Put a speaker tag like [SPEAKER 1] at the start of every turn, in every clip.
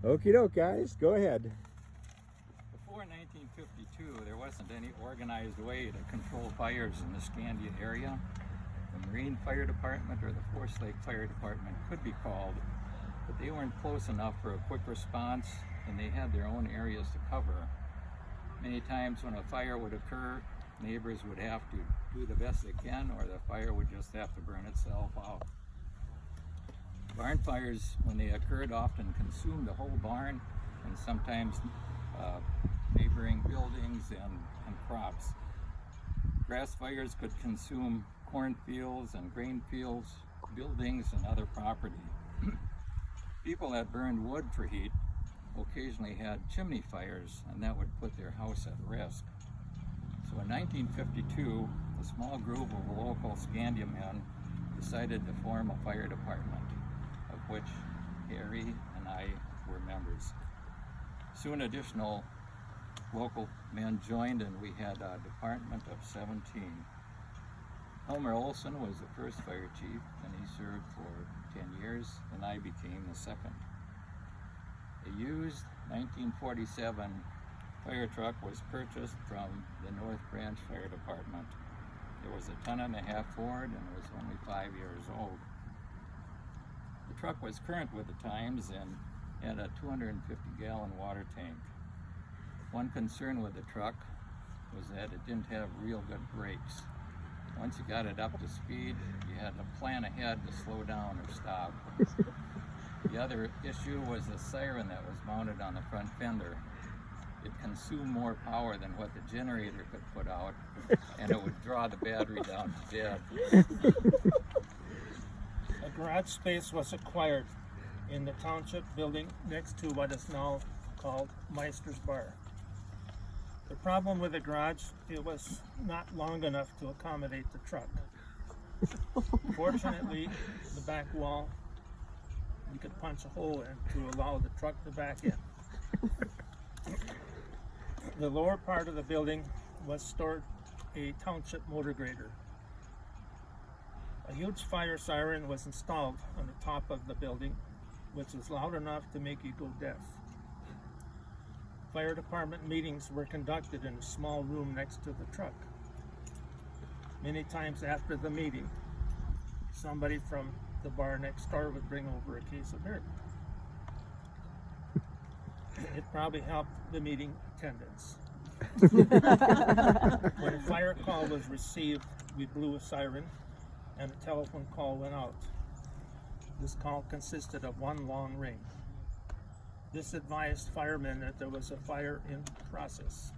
[SPEAKER 1] Okie doke, guys, go ahead.
[SPEAKER 2] Before 1952, there wasn't any organized way to control fires in the Scandia area. The Marine Fire Department or the Forest Lake Fire Department could be called, but they weren't close enough for a quick response, and they had their own areas to cover. Many times when a fire would occur, neighbors would have to do the best they can, or the fire would just have to burn itself out. Barn fires, when they occurred, often consumed the whole barn and sometimes neighboring buildings and crops. Grass fires could consume cornfields and grain fields, buildings, and other property. People that burned wood for heat occasionally had chimney fires, and that would put their house at risk. So in 1952, a small group of local Scandia men decided to form a fire department, of which Harry and I were members. Soon additional local men joined, and we had a department of 17. Elmer Olson was the first fire chief, and he served for 10 years, and I became the second. A used 1947 fire truck was purchased from the North Branch Fire Department. It was a ton-and-a-half Ford, and it was only 5 years old. The truck was current with the times and had a 250-gallon water tank. One concern with the truck was that it didn't have real good brakes. Once you got it up to speed, you had to plan ahead to slow down or stop. The other issue was the siren that was mounted on the front fender. It consumed more power than what the generator could put out, and it would draw the battery down to dead.
[SPEAKER 3] A garage space was acquired in the township building next to what is now called Meister's Bar. The problem with the garage, it was not long enough to accommodate the truck. Fortunately, the back wall, you could punch a hole in to allow the truck to back in. The lower part of the building was stored a township motor grader. A huge fire siren was installed on the top of the building, which was loud enough to make you go deaf. Fire department meetings were conducted in a small room next to the truck. Many times after the meeting, somebody from the bar next door would bring over a case of beer. It probably helped the meeting attendance. When a fire call was received, we blew a siren and a telephone call went out. This call consisted of one long ring. This advised firemen that there was a fire in process,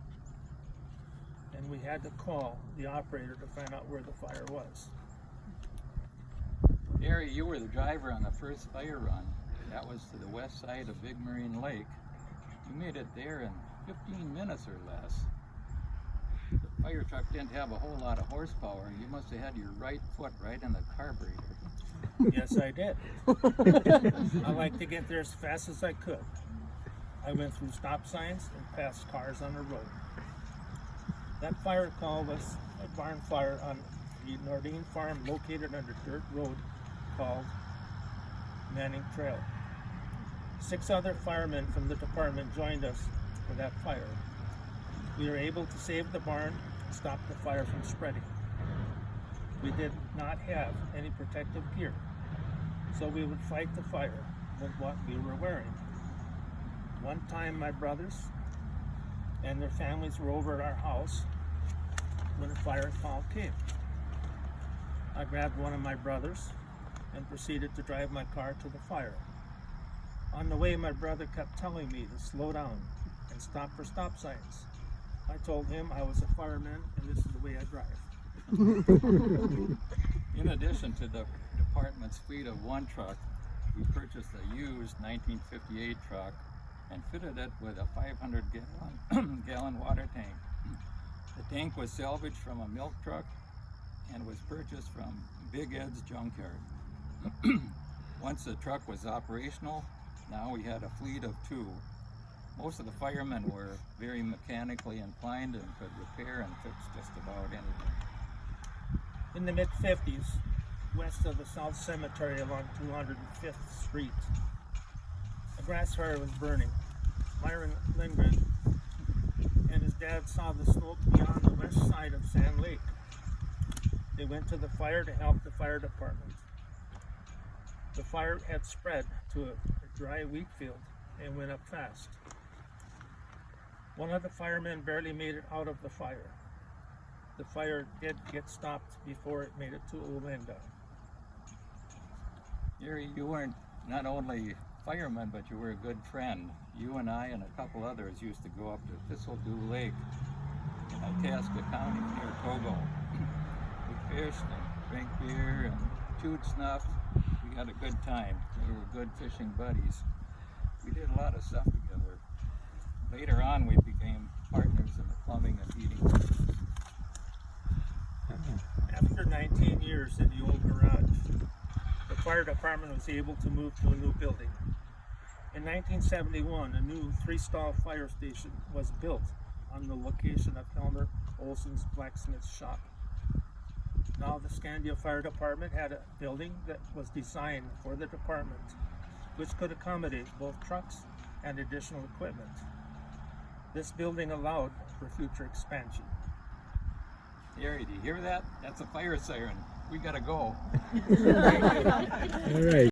[SPEAKER 3] and we had to call the operator to find out where the fire was.
[SPEAKER 2] Gary, you were the driver on the first fire run. That was to the west side of Big Marine Lake. You made it there in 15 minutes or less. The fire truck didn't have a whole lot of horsepower. You must have had your right foot right in the carburetor.
[SPEAKER 3] Yes, I did. I liked to get there as fast as I could. I went through stop signs and past cars on the road. That fire call was a barn fire on the Nordine farm located on a dirt road called Manning Trail. 6 other firemen from the department joined us for that fire. We were able to save the barn and stop the fire from spreading. We did not have any protective gear, so we would fight the fire with what we were wearing. One time my brothers and their families were over at our house when a fire call came. I grabbed one of my brothers and proceeded to drive my car to the fire. On the way, my brother kept telling me to slow down and stop for stop signs. I told him I was a fireman and this is the way I drive.
[SPEAKER 2] In addition to the department's fleet of one truck, we purchased a used 1958 truck and fitted it with a 500-gallon water tank. The tank was salvaged from a milk truck and was purchased from Big Ed's junkyard. Once the truck was operational, now we had a fleet of 2. Most of the firemen were very mechanically inclined and could repair and fix just about anything.
[SPEAKER 3] In the mid-50s, west of the South Cemetery along 205th Street, a grass fire was burning. Myron Lindgren and his dad saw the smoke beyond the west side of Sand Lake. They went to the fire to help the fire department. The fire had spread to a dry wheat field and went up fast. One of the firemen barely made it out of the fire. The fire did get stopped before it made it to Olinda.
[SPEAKER 2] Gary, you weren't not only fireman, but you were a good friend. You and I and a couple others used to go up to Thistledew Lake in Itasca County near Togo. We fished and drank beer and chewed snuff. We had a good time. We were good fishing buddies. We did a lot of stuff together. Later on, we became partners in the plumbing and heating business.
[SPEAKER 3] After 19 years in the old garage, the fire department was able to move to a new building. In 1971, a new 3-stall fire station was built on the location of Helmer Olson's blacksmith shop. Now the Scandia Fire Department had a building that was designed for the department, which could accommodate both trucks and additional equipment. This building allowed for future expansion.
[SPEAKER 2] Gary, do you hear that? That's a fire siren. We gotta go.
[SPEAKER 1] All right.